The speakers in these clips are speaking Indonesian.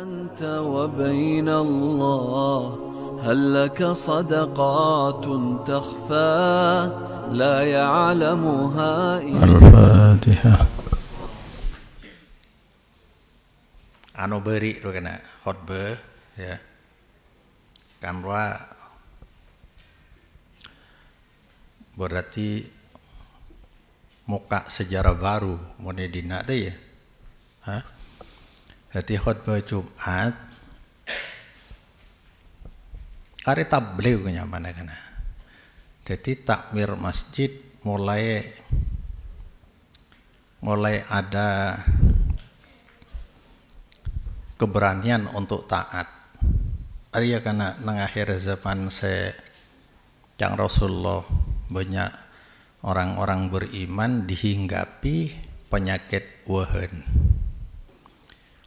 أنت وبين الله هل لك صدقات تخفى لا يعلمها الفاتحة. Anu beri itu kena khutbah ya kan berarti muka sejarah baru mulai dina teh ya. Jadi khutbah Jumat hari tabligh mana kana. Jadi takmir masjid mulai ada keberanian untuk taat. Ari kana nang akhir zaman yang Rasulullah banyak orang-orang beriman dihinggapi penyakit wahan.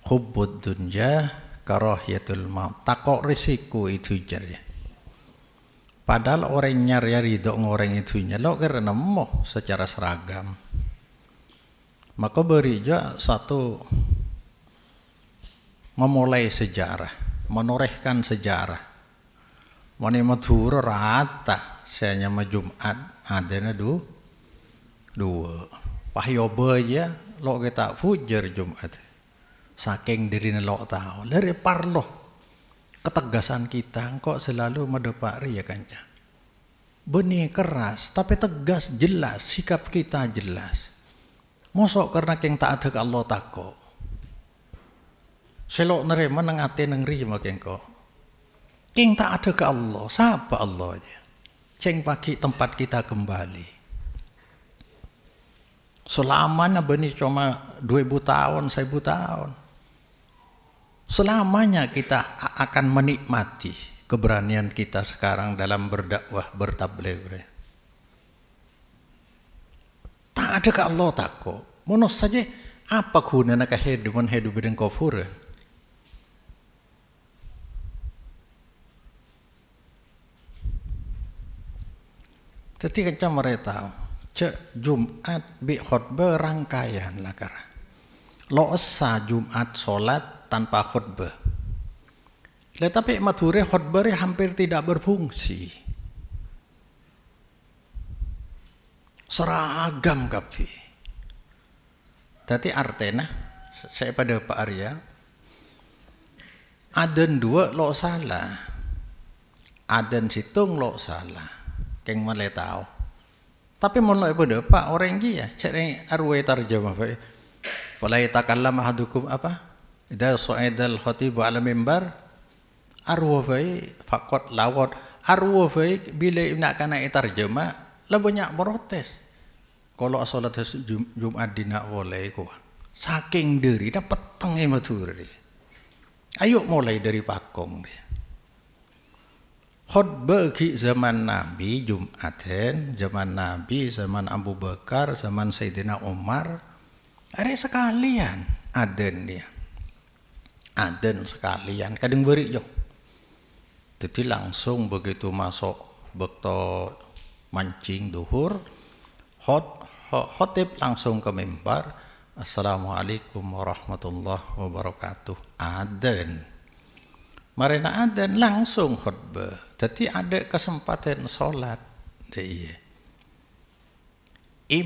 Hubbud dunya karahiyatul maut. Takok risiko itu ya. Padahal orang nyari ridho orang itu nyelok karena moh secara seragam. Maka beri juga satu memulai sejarah, menorehkan sejarah. Mani matur rata, saya nyama Jumat adanya dua. Pahyoba aja, lo kita fujar Jumat. Saking diri lo tahu, dari parlo ketegasan kita, kok selalu medepari ya kanca. Benih keras, tapi tegas jelas, sikap kita jelas. Mosok karena yang tak ada Allah takut. Selok nerima nang ate nang ri making kok. King tak ada ke Allah, siapa Allah aja. Ceng pagi tempat kita kembali. Selamanya benih cuma 2000 tahun, 1000 tahun. Selamanya kita akan menikmati keberanian kita sekarang dalam berdakwah, bertabligh. Tak ada ke Allah takut. Monos saja apa gunanya kehidupan dengan kufur? Jadi kita mereka cek Jumat bi khutbah rangkaian lah kara. Lo esa Jumat solat tanpa khutbah. Tetapi mature khutbah hampir tidak berfungsi. Seragam kapi. Jadi artinya saya pada Pak Arya adan dua lo salah. Adan situng lo salah. Keng mulai tahu. Tapi mulai pada Pak orang dia cari arwah tarjamah Pak. Falai takallam ahadukum apa? Idza su'idal khatibu ala mimbar arwah faqat lawat arwah bila nak kana tarjamah la banyak protes. Kalau salat Jumat dina boleh ko. Saking deri dah peteng matur dia. Ayo mulai dari pakong dia. Khutbah ki zaman Nabi Jumaten, zaman Nabi, zaman Abu Bakar, zaman Sayyidina Umar, ada sekalian aden dia. Aden sekalian, kadang beri jo. Jadi langsung begitu masuk bekto mancing duhur, khotib langsung ke mimbar. Assalamualaikum warahmatullahi wabarakatuh. Aden. Marina aden langsung khutbah. Jadi ada kesempatan sholat.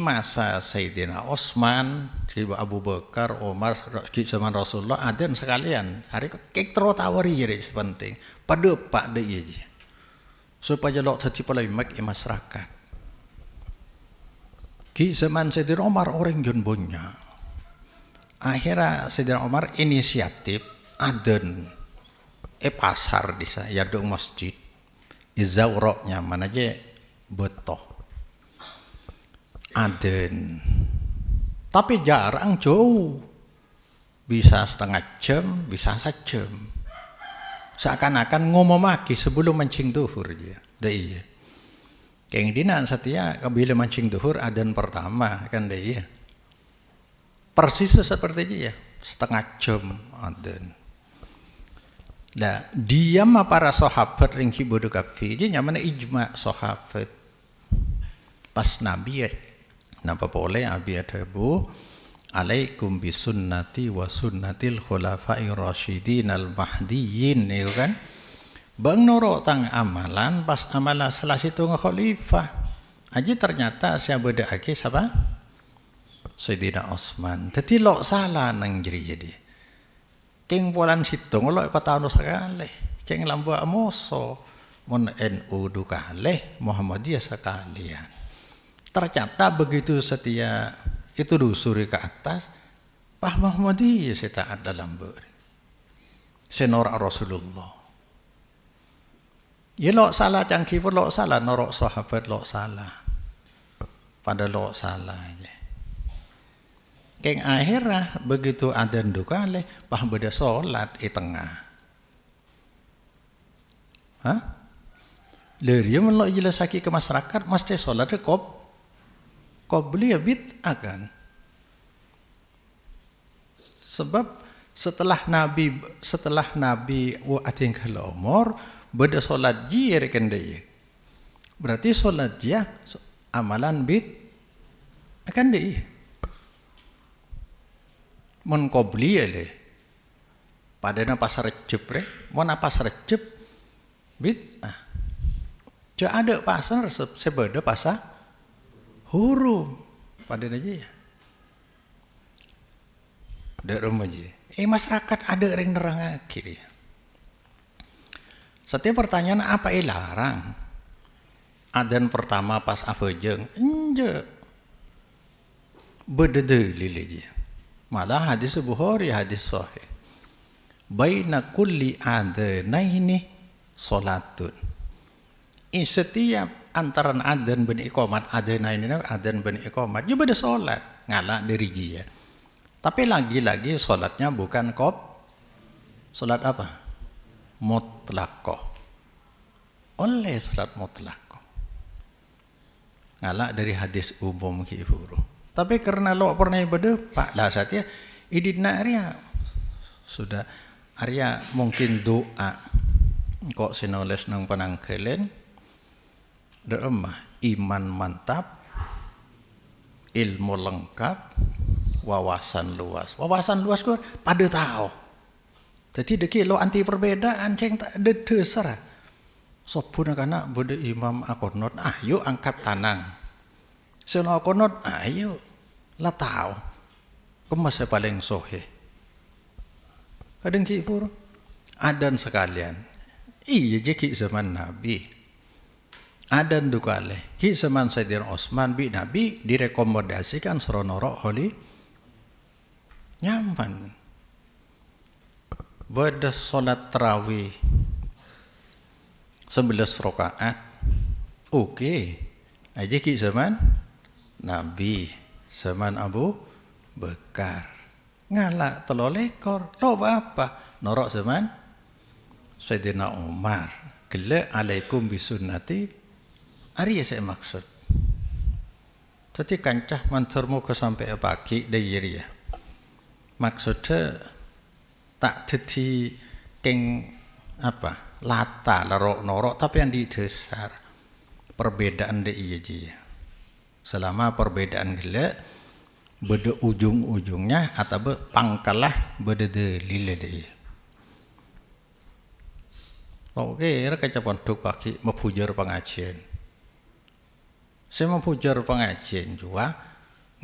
Masa Sayyidina Utsman, Abu Bakar, Umar, zaman Rasulullah aden sekalian. Hari kek terotawari jadi penting. Pada pak dia aja. Supaya lo tadi polemik masyarakat. Di zaman Sayyidina Umar orang yang punya. Akhirnya Sayyidina Umar inisiatif aden pasar di saya dong masjid izauroknya mana aja betoh aden tapi jarang jauh bisa setengah jam bisa sejam seakan-akan ngomong maki sebelum mancing duhur dia iya kayak dina setia bila mancing duhur aden pertama kan iya persis seperti dia setengah jam aden. Nah, diam para sahabat ring kibodo kafi, dia nyaman ijma sahabat. Pas Nabi ya, napa boleh Abi ada bu, alaikum bisunnati wa sunnatil khulafa'ir rasyidin al mahdiyyin itu kan. Bang norok tang amalan pas amalan salah situ khalifah. Aji ternyata saya beda lagi siapa? Sayyidina Utsman. Dadi lok salah nang jadi. King polan situ ngelok patahun sekali. Ceng lambu amoso mon NU dukale Muhammadiyah sekalian. Ternyata begitu setia itu dusuri ke atas, Pak Muhammadiyah saya taat dalam beri. Senora Rasulullah. Ya lok salah cangki pun lok salah, norok sahabat lok salah. Pada lok salah aja. Keng akhirnya begitu adzan dukale, Pak beda sholat di tengah. Hah? Lari menolak jelasaki ke masyarakat, mesti sholat kok beli bid'ah kan? Sebab setelah Nabi ating kalau umur beda sholat jir kan dia. Berarti sholat dia amalan akan dia. Mon qobli le. Padana pasar recep re, mon pasar recep bid'ah. Ja ada pasar sebeda pasar huruf padana aja. Dak remaja. Masyarakat ada ring nerangake dia. Setiap pertanyaan apa larang? Adzan pertama pas apa jeung? Enje. Bededel aja. Malah hadis Bukhari hadis sahih. Baina kulli adzanaini salatun. Setiap antaran adzan ben iqamat adzanaini adzan ben iqamat juga ada salat ngalah dari dia. Tapi lagi-lagi salatnya bukan salat apa? Mutlaqah. Oleh salat mutlaqah. Ngalah dari hadis umum ki furu. Tapi karena lo pernah ibadah Pak lah satya idina Arya sudah Arya mungkin doa kok sinoles nang panangkelen deremah iman mantap ilmu lengkap wawasan luas kok pada tahu jadi deki lo anti perbedaan ceng tak ada terserah sopuna kana bode imam akonot ayo angkat tanang seno akonot ayo lah tahu kemas paling sohe kadang kifur adan sekalian iya jeki zaman Nabi adan dukale ki zaman Sayyidina Utsman bi Nabi direkomendasikan seronorok holi nyaman pada salat tarawih 11 rakaat oke aja ki zaman Nabi zaman Abu Bakar ngalak telolekor lo apa norok zaman Sayyidina Umar gele alaikum bisunnati ari saya maksud tadi kancah manturmu ke sampai pagi dari ya maksudnya tak jadi keng apa lata norok tapi yang di dasar perbedaan de iya dia selama perbedaan gila beda ujung-ujungnya atau pangkalah beda delil dia oke reka pondok pagi mempujar pengajian saya mempujar pengajian juga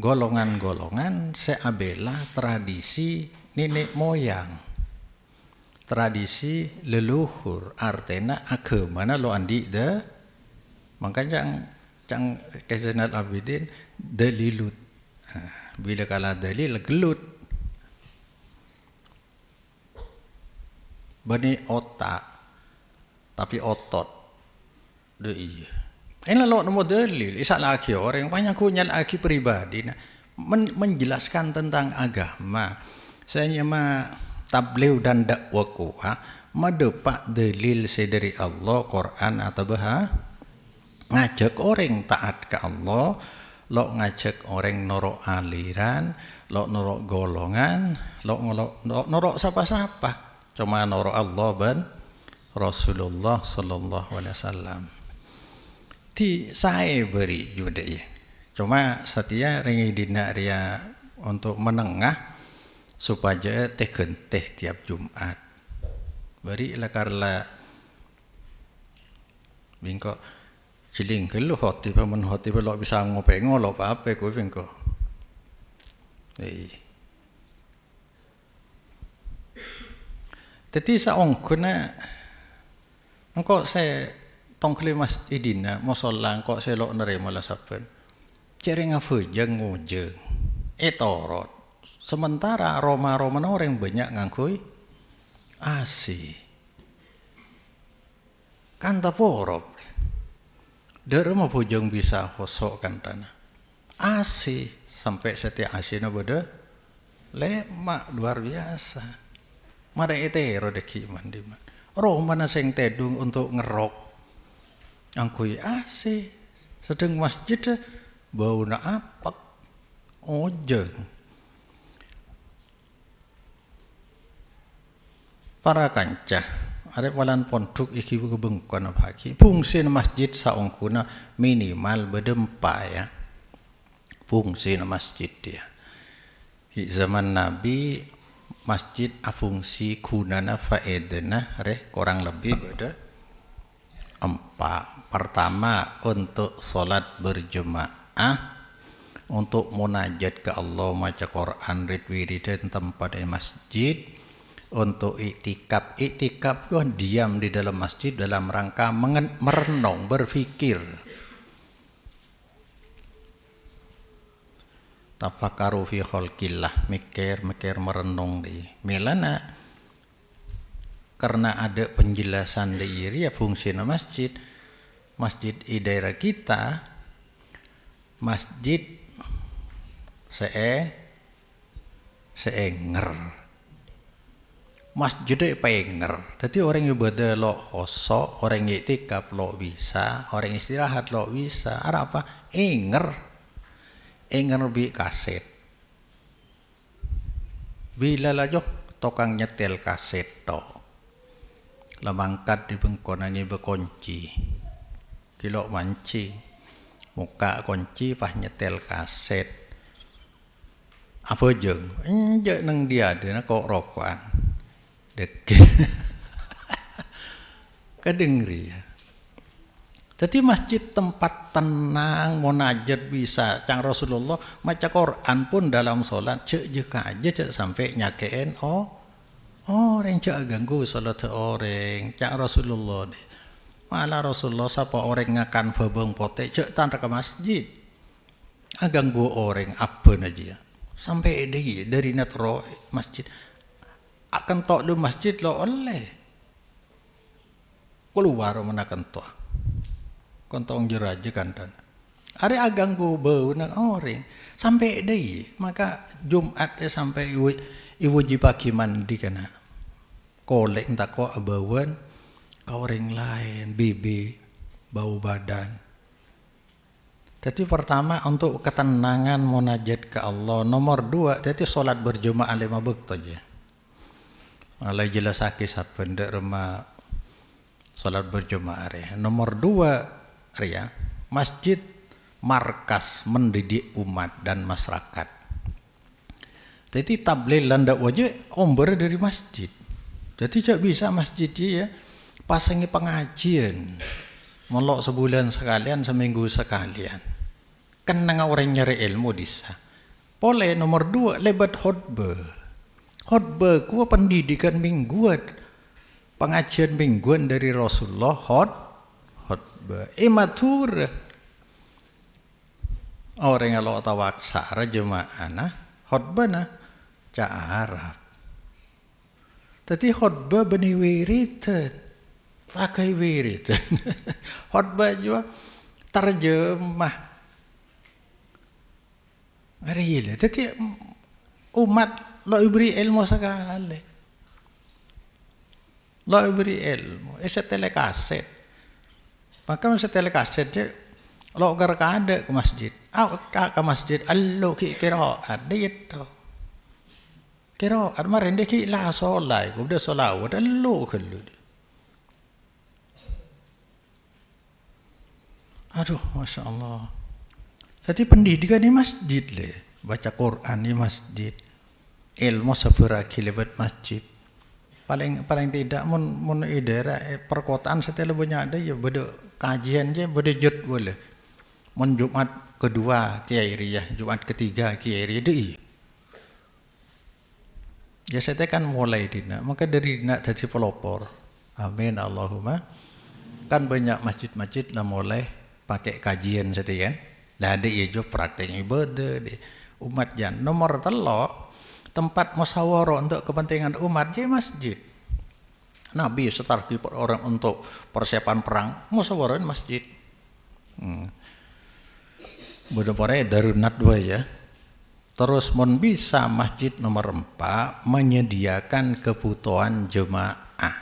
golongan-golongan seabela tradisi nenek moyang tradisi leluhur artena agama lo andi de makanya cang Zainal Abidin dalilut bila kala dalil gelut bani otak tapi otot de iya ini lo nemu dalil isa lagi orang banyak punya lagi pribadi menjelaskan tentang agama saya mah tabligh dan dakwah madepak dalil dari Allah Quran atau ngajak orang taat ke Allah, lo ngajak orang norok aliran, lo norok golongan, lo norok siapa-siapa, cuma norok Allah dan Rasulullah sallallahu alaihi wasallam. Di saya beri juga ya. Cuma setia ringi dina ria untuk menengah supaya teh genteh tiap Jumat. Barilah karla bingko ciling kelu hoti paman hoti lo bisa ngopengo lo apa ko bingko. Teti sa ongkuna engko saya tongkle mas idina mosolang kok saya lo nerima la saben. Cereng afujeng ngojeng. Etorot. Sementara Roma-Roma orang banyak ngangkui asi. Kan taporop. Dere mah pujung bisa hosok kan tanah. Asi sampai setiap asina beda lemak luar biasa. Mare etero deki mandiman. Roma na sing tedung untuk ngerok. Angkui asi. Sedang masjid bau na apak. Ojeng. Para kancah arep walan pondok iki kebengkon bagi fungsi masjid saungkuna minimal bedempa ya fungsi masjid dia di zaman Nabi masjid fungsi gunana faedana kurang lebih beda empat. Pertama untuk salat berjemaah, untuk munajat ke Allah, maca Quran, wiridan tempat di masjid. Untuk iktikaf itu diam di dalam masjid dalam rangka merenung, berfikir. Tafakaru fi khalqillah, mikir merenung di melana. Karena ada penjelasan dari ya fungsi masjid di daerah kita, masjid seenger. Masjid penger. Jadi orang ibadah lo hosok, orang iktikaf lo bisa, orang istirahat lo bisa. Ada apa? Enger bi kaset. Bila lajo tokang nyetel kaset to. Lamangkat di bengkonangi bekunci. Kilo manci. Muka kunci pas nyetel kaset. Apa jeng? Enjak nang dia ada kok rokokan. Deket. Kadengri ya. Jadi masjid tempat tenang, munajat bisa. Cang Rasulullah maca Quran pun dalam sholat cek jeka aja cek sampai nyakein orang cek ganggu sholat orang. Cang Rasulullah deh. Malah Rasulullah sapa orang ngakan babang pote cek tanpa ke masjid. Ganggu orang apa aja. Sampai dari natro masjid. Akan tok lu masjid lo oleh keluar mana kentok kontong jeraja kan dan hari agang go bau nak orang sampai deh maka Jumat sampai ibu pagi mandi kena kolek tak kok bauan kau orang lain bibi bau badan. Jadi pertama untuk ketenangan munajat ke Allah, nomor 2 jadi solat berjemaah 5 waktu aja. Alai jelas aki sabenda rumah salat berjemaah ya. Nomor 2 ya, masjid markas mendidik umat dan masyarakat. Jadi tabligh landa wajah omber dari masjid. Jadi cak bisa masjid ya pasangi pengajian. Melok sebulan sekalian, seminggu sekalian. Kenang orang nyari ilmu disa. Boleh nomor 2 lebat khutbah. Khutbah kuah pendidikan mingguan, pengajian mingguan dari Rasulullah khutbah. Matur orang yang lo tawak sara jemaah nah khutbah nah ca Arab. Tadi khutbah beni wiritan, pakai wiritan. Khutbah juga terjemah. Real. Tadi umat lo beri ilmu sekali. Lo beri ilmu. Setelah kaset. Maka setelah kaset je lo gar kada ke masjid. Ke masjid allo ki qiraat dia itu. Qiraat marin dia ki la solai, udah solawat allo kellu. Aduh, Masya Allah. Jadi pendidikan di masjid le. baca Quran di masjid, ilmu seberagi lewat masjid. Paling tidak mun daerah perkotaan setelah banyak ada ya beda kajian je beda jut boleh. Mun Jumat kedua Kiai Riyah, Jumat ketiga Kiai Riyah deh. Ya saya kan mulai dina, maka dari nak jadi pelopor. Amin Allahumma. Kan banyak masjid-masjid lah mulai pakai kajian saya kan. Lah ada ya jo praktek ibadah di umat jan. Nomor telok tempat musyawarah untuk kepentingan umat je masjid. Nabi setargi orang untuk persiapan perang musyawarah masjid. Benar-benar darunat dua ya. Terus mon bisa masjid nomor 4 menyediakan kebutuhan jemaah.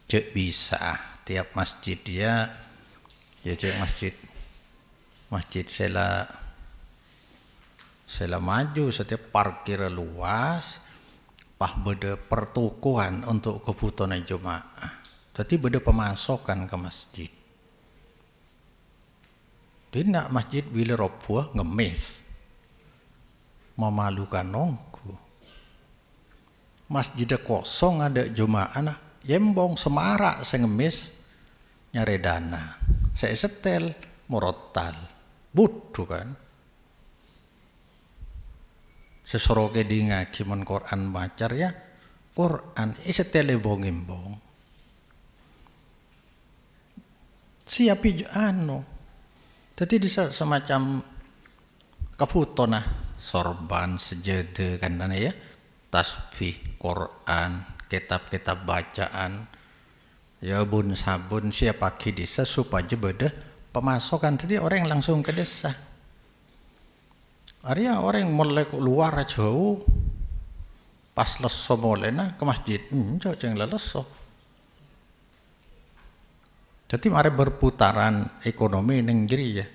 Cek bisa tiap masjid dia ya cek masjid sela maju setiap parkir luas pah beda pertukuan untuk kebutuhan jemaah. Jadi beda pemasokan ke masjid. Tidak masjid bila roboh ngemis. Memalukan nongku. Masjid kosong ada jemaah nah yembong semarak saya ngemis nyari dana. Saya setel morotal. Butuh kan. Sesoroke di ngaji mon Quran macar ya. Quran setel embong-embong. Siapi Jadi bisa semacam kebutuhan sorban sejadah kan ya, tasbih, Quran, kitab-kitab bacaan, ya bun sabun siap pakai desa supaya beda pemasokan. Tadi orang yang langsung ke desa. Arya orang yang mulai keluar jauh, pas leso mulai ke masjid, jauh jangan leso. Jadi mari berputaran ekonomi neng jeri ya.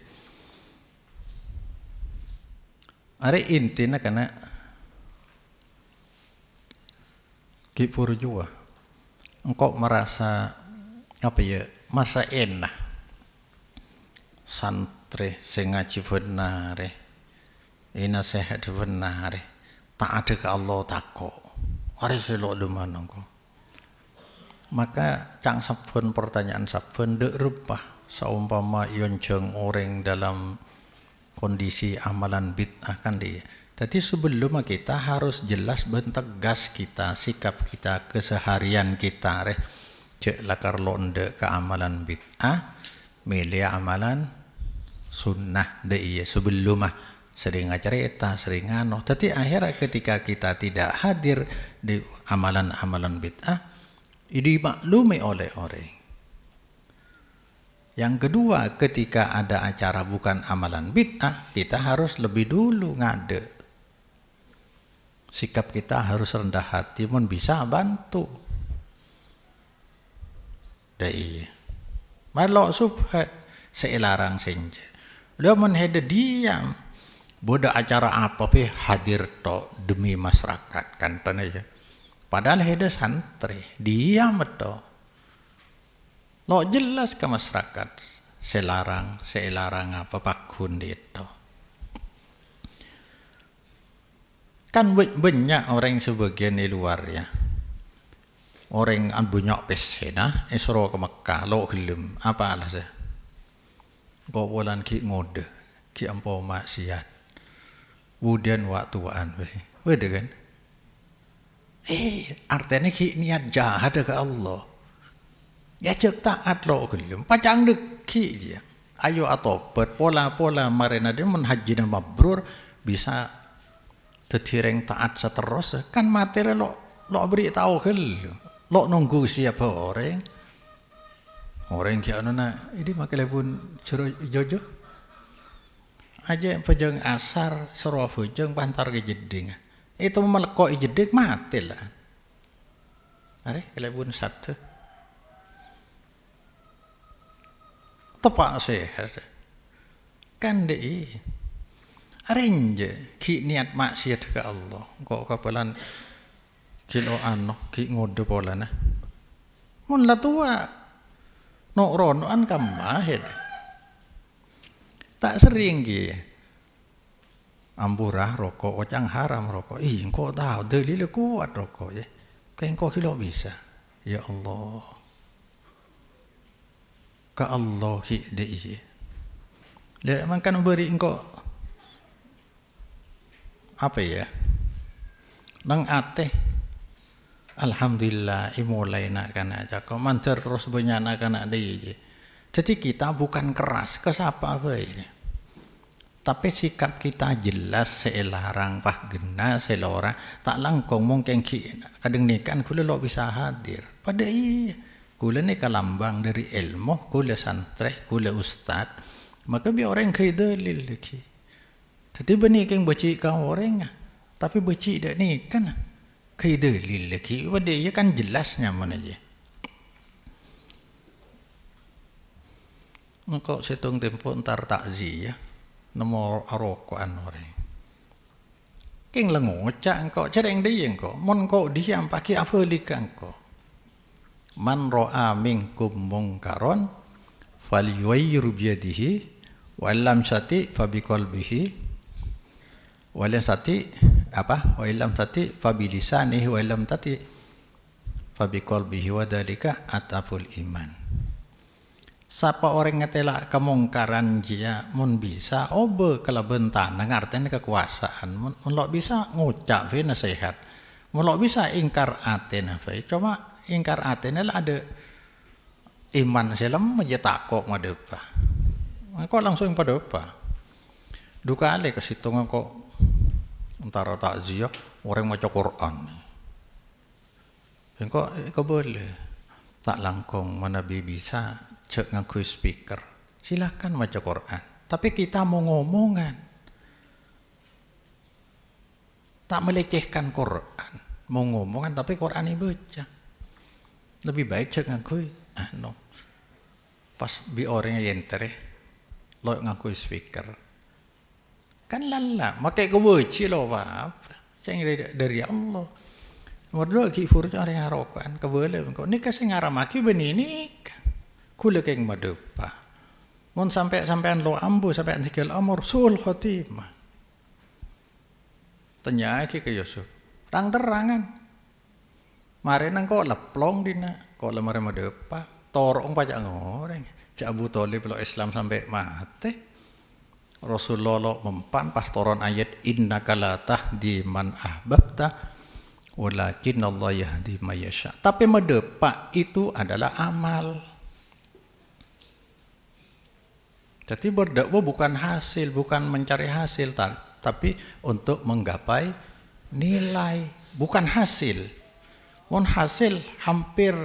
Are intinya karena kipur jua engkau merasa apa ya masa enak santri sing ngaji benar ina sehat benar tak ada ke Allah tako are selok lumana engko maka cang sabun pertanyaan sabun dek rupah saumpama yonceng orang dalam kondisi amalan bid'ah kan dia. Jadi sebelum kita harus jelas bentegas kita, sikap kita, keseharian kita cek lakar londe ke amalan bid'ah, milih amalan sunnah deh iya sebelum sering cerita, sering ngano. Tapi akhirnya ketika kita tidak hadir di amalan-amalan bid'ah, dimaklumi oleh orang. Yang kedua, ketika ada acara bukan amalan bid'ah, kita harus lebih dulu ngade. Sikap kita harus rendah hati, pun bisa bantu. Dai. Malok subhat, seilarang senja. Dia menhede diam. Boda acara apa pe hadir to demi masyarakat kan tanah ya. Padahal hede santri, diam to. Lo jelas ke masyarakat selarang apa pakun itu. Kan banyak orang sebagian di luar ya. Orang an banyak pesena esro ke Mekah lo gelem apa alasan? Kau bulan ki ngode ki ampo maksiat. Kemudian waktuan wede kan? Artinya ki niat jahat ke Allah. Ya cek taat lo gelem pacang deki dia. Ayo atau pola-pola marina dia menhaji dan mabrur bisa tetireng taat seterus kan materi lo beri tahu gelem lo nunggu siapa orang kia nona ini makai pun cero jojo aja pejeng asar seruah pejeng bantar ke jeding itu melekok jeding mati lah. Are kelebun satu tepak sehat kan deh arrange ki niat maksiat ke Allah kok kapalan kilo ki ngode pola nah mun la tua no rono an kamahed tak sering ki Amburah rokok, wacang haram rokok. Engkau tahu dalilnya kuat rokok ya. Kayak engkau kilo bisa. Ya Allah. Ka Allah deh isi. Dia makan beri engkau apa ya? Nang ate. Alhamdulillah imulai nak kana aja. Kau manter terus benyana kana dia. Jadi kita bukan keras ke siapa apa ini. Tapi sikap kita jelas selarang pah gena selora tak langkong mungkin kadang ni kan kula lo bisa hadir. Pada iya kula ni kalambang dari ilmu, kula santri, kula ustad. Maka biar orang kaya dalil lagi. Tapi benih keng baci kau orang, tapi baci dak ni kan kaya dalil lagi. Pada iya kan jelasnya mana je. Engkau setung tempo entar takziah. Nomor arokoan orang. Keng lengoca engkau cereng dia engkau. Mon kau diam pakai afalika engkau. Man ro'a minkum mungkaron falyughayyiru biyadihi wa illam sati fa biqalbihi wa illam sati apa? Wa illam sati fa bilisanihi wa illam tati fa biqalbihi wa dzalika ataful iman. Siapa orang ngetela kemungkaran dia mun bisa obe kalau bentan ngartene kekuasaan mun lo bisa ngucap ve nasihat mun lo bisa ingkar atena ve cuma ingkar atena lah ada iman selam aja takok madepa kok langsung pada apa duka ale ke situ kok antara takziah orang maca Quran kok boleh tak langkong mana bisa cek ngaku speaker silahkan baca Quran tapi kita mau ngomongan tak melecehkan Quran mau ngomongan tapi Quran ini baca lebih baik cek ngaku no. Pas bi orangnya yentere lo ngaku speaker kan lala makai kau baca lo apa saya dari Allah Wardo ki furja orang harokan kebele kau ni kasih ngaramaki benini kula keng madepa mun sampai-sampean lo ambu sampai antikal amor sul khotimah tanya ki ke Yusuf terang-terangan mare nang kok leplong dina kok lemare madepa torong pajak ngoreng cak Abu Thalib lo Islam sampai mati Rasulullah lo mempan pas toron ayat innaka la tahdi man ahbabta walakin Allah yahdi may yasha tapi madepa itu adalah amal. Jadi berdakwah bukan hasil, bukan mencari hasil, tapi untuk menggapai nilai, bukan hasil. Mon hasil hampir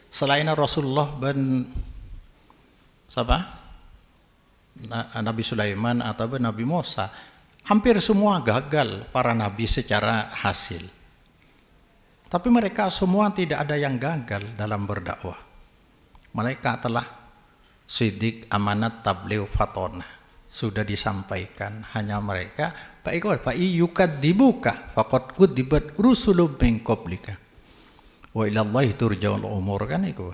selain Rasulullah ben siapa? Nabi Sulaiman atau Nabi Musa, hampir semua gagal para nabi secara hasil. Tapi mereka semua tidak ada yang gagal dalam berdakwah. Mereka telah sidik amanat tabligh fatona sudah disampaikan hanya mereka Pak yukad dibuka faqad kudibat rusulun min qablika wa ila Allah turja'ul umur kan iku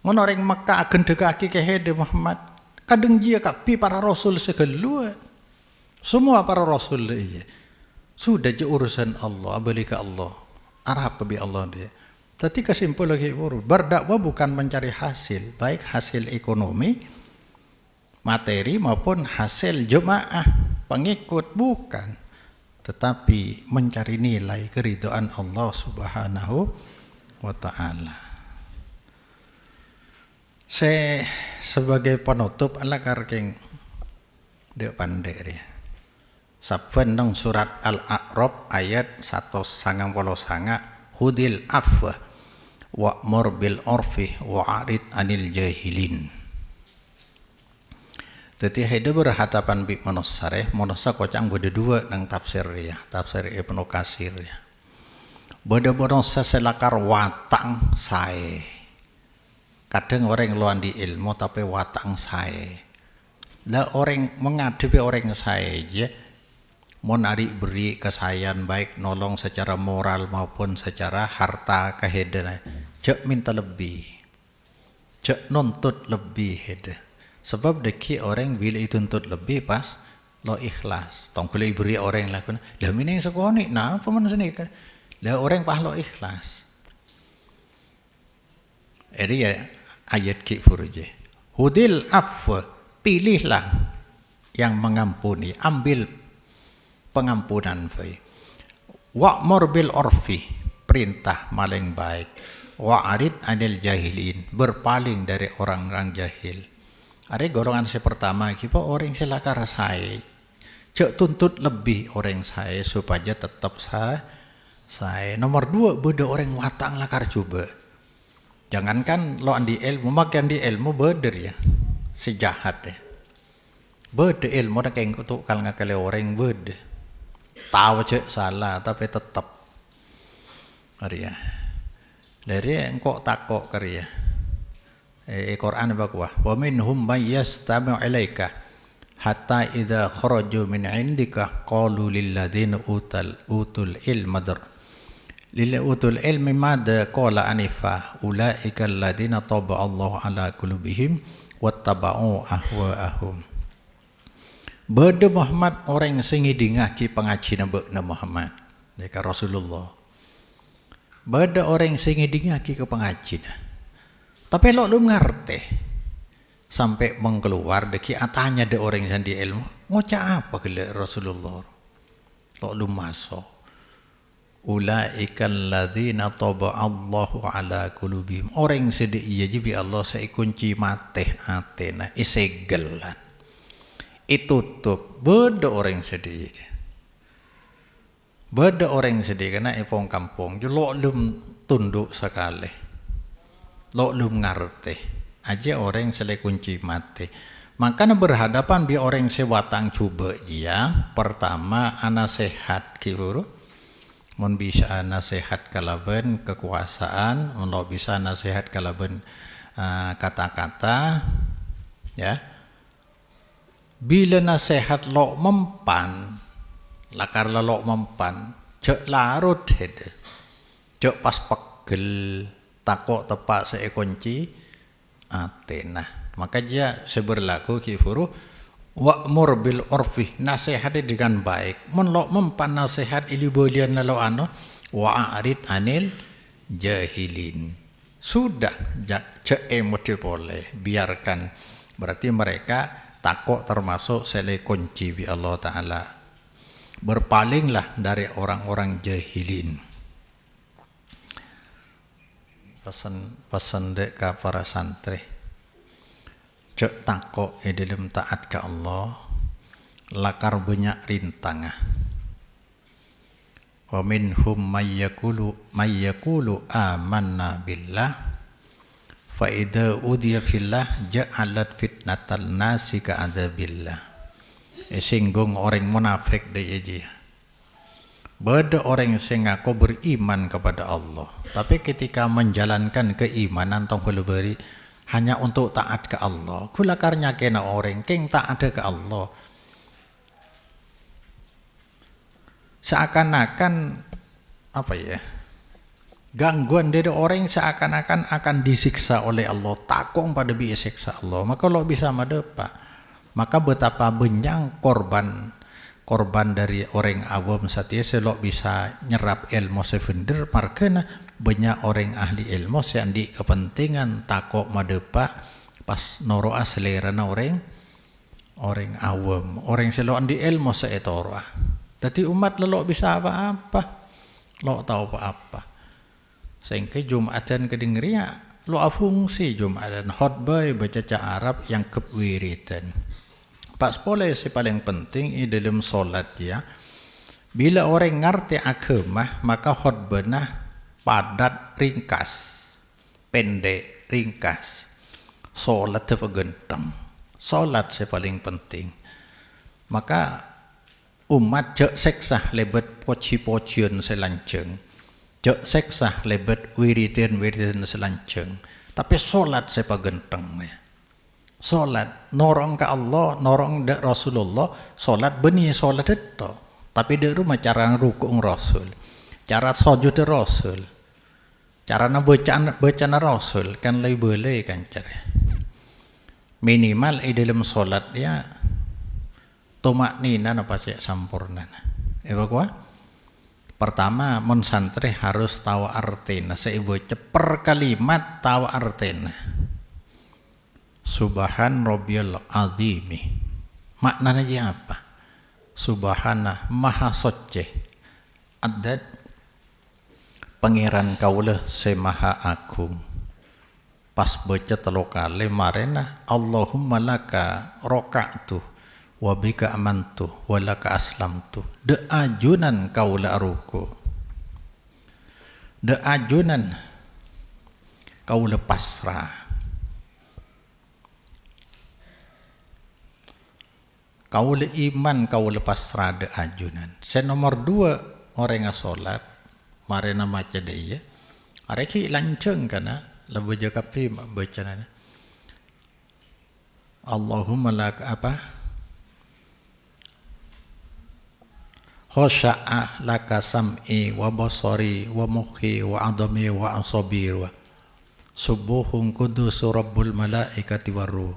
menoreng Mekah agen dekake kehede Muhammad kadang dia kapi para rasul sekelua semua para rasul iya sudah je urusan Allah balik ke Allah arah bi Allah dia. Tapi kesimpulan lagi berdakwah bukan mencari hasil, baik hasil ekonomi, materi maupun hasil jemaah pengikut bukan, tetapi mencari nilai keridhaan Allah Subhanahu wa taala. Saya sebagai penutup ala karking dek pandai dia. Saben nang surat Al-A'raf ayat 199 hudil afwa wa'mur bil urfi wa'arid anil jahilin. Jadi hede berhadapan bi manusia kocang beda dua nang tafsir ya, tafsir Ibnu Katsir ya. Beda manusia selakar watang sae. Kadang orang luan di ilmu tapi watang sae. Lah orang menghadapi orang sae ya. Mon ari beri kesayan baik nolong secara moral maupun secara harta kehedana cek minta lebih cek nuntut lebih hede sebab deki orang bila dituntut lebih pas lo ikhlas tong kule beri orang lakon lah mining sekoni nah apa men seni kan lah orang pah lo ikhlas jadi ya ayat ki furuje hudil afwa pilihlah yang mengampuni ambil pengampunan fai wa'mur bil urfi perintah maling baik wa'arid anil jahilin berpaling dari orang-orang jahil. Ada golongan pertama kita orang selakar saya cek tuntut lebih orang saya supaya tetap saya nomor 2 beda orang watang lakar coba jangankan lo andi ilmu makan di ilmu beder ya sejahat ya beda ilmu nak yang kutuk kal ngakale orang beda tahu cek salah tapi tetap karya dari engkau takok karya Quran bakwah wa minhum may yastami'u ilaika hatta idza kharaju min indika qalu lil ladzina utul ilma lil utul ilmi madza qala anifa ulaika alladzina taba Allah ala qulubihim wattaba'u ahwa'ahum beda Muhammad orang sing ngidingaki pengajian beuna Muhammad deka Rasulullah beda orang sing ngidingaki ke pengajian tapi lo lu ngerti sampai mengkeluar deki atanya de orang yang di ilmu ngoca apa gila Rasulullah lo lu masuk ulaikal ladzina taba Allahu ala qulubihim orang sedih iya jibi Allah saya kunci mateh atena isegelan itutup beda orang sedih beda orang sedih karena ipong kampung lo lum tunduk sekali lo belum ngerti aja orang sele kunci mati makanya berhadapan bi orang sewatang coba ya pertama ana sehat kiburu mun bisa nasihat kalaben kekuasaan mun lo bisa nasihat kalaben kata-kata ya bila nasihat lo mempan lakar lo mempan cek larut hede cek pas pegel takok tepak saya kunci atena maka dia seberlaku kifuru wa'mur bil urfi nasihat dengan baik mun lo mempan nasihat ili bolian lo ano wa'arid anil jahilin sudah cek emosi boleh biarkan berarti mereka takok termasuk sele kunci bi Allah Ta'ala berpalinglah dari orang-orang jahilin pesan dek ke para santri cek takok dalam taat ke Allah lakar banyak rintangah wa minhum may yaqulu amanna billah fa idza udiya fillah ja'alat fitnatal nasi ka adzabillah singgung orang munafik deh aja beda orang yang ngaku beriman kepada Allah tapi ketika menjalankan keimanan tong beri hanya untuk taat ke Allah kulakarnya kena orang keng tak ada ke Allah seakan-akan apa ya gangguan dari orang seakan-akan akan disiksa oleh Allah takong pada biasa siksa Allah maka kalau bisa madepa maka betapa banyak korban dari orang awam satia selok bisa nyerap ilmu sebener markena banyak orang ahli ilmu seandi kepentingan takok madepa pas noro aslerana orang awam orang selok andi ilmu seetora tapi umat lelok bisa apa-apa lo tahu apa-apa sehingga Jumatan kedengeria lo fungsi Jumatan khutbah baca Arab yang kewiritan pas boleh si paling penting di dalam solat ya bila orang ngerti agama maka khutbahnya padat ringkas pendek ringkas solat itu genteng solat si paling penting maka umat cek seksah lebet poci-pocian selanceng cek seksah lebet wiridan selanceng tapi solat si genteng ya solat norong ke Allah norong ke Rasulullah solat benih solat itu tapi di rumah cara rukung Rasul cara sujud Rasul cara bacaan Rasul kan lebih boleh kan cara minimal dalam solat ya tumaknina napa cek sampurna. Kuah. Pertama, mun santri harus tahu artinya. Seibaca per kalimat tahu artinya. Subhan Rabbiyal Azimi. Maknanya apa? Subhana Maha Suci. Adat Pangeran kaula se Maha Agung. Pas baca 3 kali marena Allahumma laka roka'tu wa bika amantu wa laka aslamtu. De ajunan kaula ruku, de ajunan kaula pasrah, kaula iman kaula pasrah de ajunan. Saya nomor 2 orang yang sholat marena maca deya areki lanceng kana labu jakapi baca nana Allahumma laka apa khosya'a laka sam'i wa basari wa mukhi wa adami wa asabi wa subuhun kudusu rabbul malaikati waruh.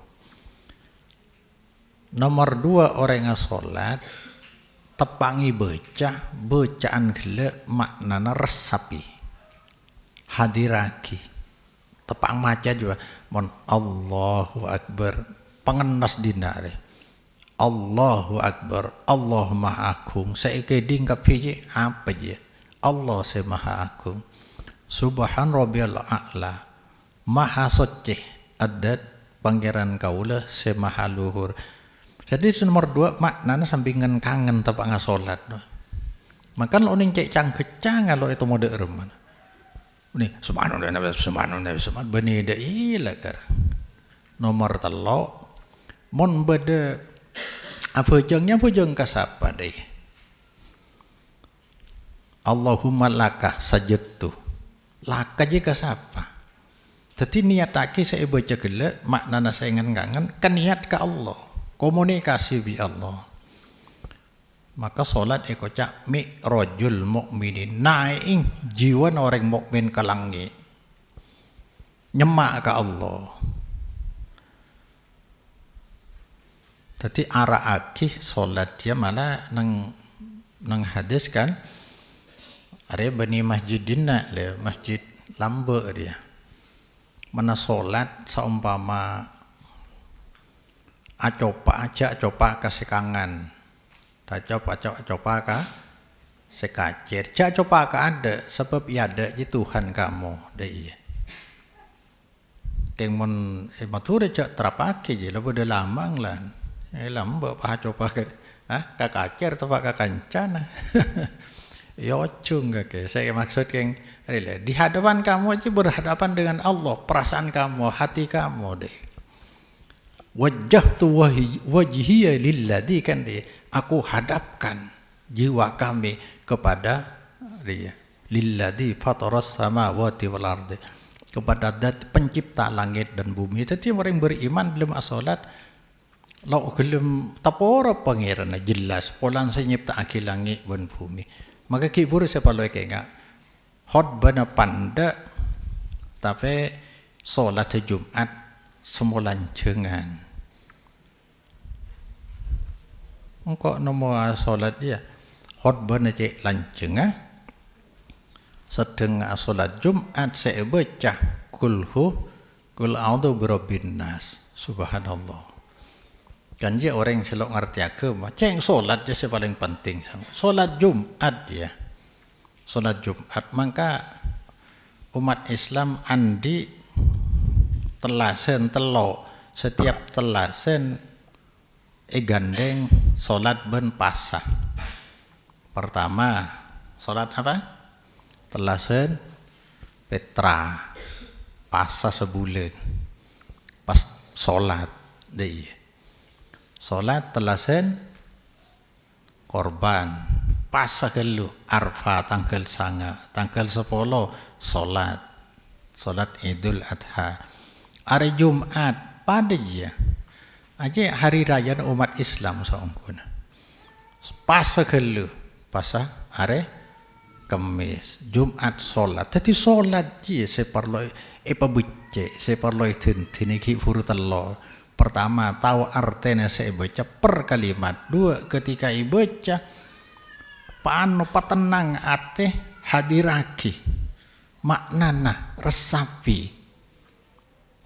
Nomor 2 orang yang sholat tepangi bacaan gele maknana resapi hadiraki tepang maca juga mon Allahu Akbar pengenas dinare Allahu Akbar, Allah Maha Agung. Saiki dingkap fiji apa je? Allah se Maha Agung. Subhan Rabbiyal A'la. Maha Suci. Adat Pangeran kaula se Maha Luhur. Jadi nomor 2 maknanya sampingan kangen tepak ngasolat. Maka lo ning cek cang kalau itu mode reman. Ini subhanallah bani da ila kar. Nomor 3 mon bade Apujengnya pujeng kasapa deh. Allahumma laka sajadtu. Laka je kasapa. Tadi niat aki saya baca gele maknana saya kangen kan niat ke Allah. Komunikasi bi Allah. Maka solat cak mi'rajul mukminin naing jiwa orang mukmin ke langit. Nyemak ke Allah. Tadi arah aki solat dia malah nang hadis kan ada bani masjidina le masjid lambe dia mana solat seumpama acopa ka sekangan tak copa ka sekacir copa ka ada sebab ada di Tuhan kamu deh iya tengmon mature cak terapake je lah pada lamang lah lambak paha coba ke kakacer atau pak kancana ya cung ke saya maksud yang di hadapan kamu aja berhadapan dengan Allah perasaan kamu hati kamu deh wajjahtu wajhiya lilladzi kan deh aku hadapkan jiwa kami kepada dia lilladzi fataras samawati wal ardi kepada zat pencipta langit dan bumi. Jadi orang beriman dalam salat lau gelem tapora pangeran jelas polan senyipta aki langit dan bumi. Maka kibur siapa lo kayak hot bana panda tapi solat Jumat semulancengan. Engkau nomor solat dia hot bana cek lancengan. Sedang solat Jumat saya baca kul a'udzu birabbin nas. Subhanallah. Kan dia orang yang selalu ngerti agama, ceng solat dia paling penting. Solat Jumat ya, solat Jumat. Maka umat Islam andi telasen telo setiap telasen gandeng solat ben pasah. Pertama solat apa? Telasen Petra pasah sebulan pas solat deh. Solat telasen korban pasah kelu Arfa tanggal 10 solat Idul Adha. Hari Jumat pada dia aja hari raya umat Islam saungkuna pasah kelu pasah hari Kamis Jumat solat. Jadi solat dia seperlo pabucce seperlo itu tiniki furu tello Pertama, tahu artinya saya baca per kalimat. Dua, ketika ibaca paano patenang ate hadiraki maknana resapi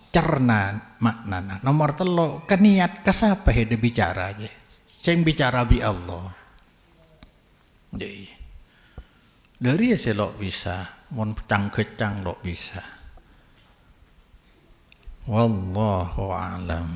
cerna maknana. Nomor telu, keniat kasapa hede bicara aja. Ceng bicara bi Allah. Jadi dari selok bisa, mon petang kecang lok bisa. Wallahu a'lam.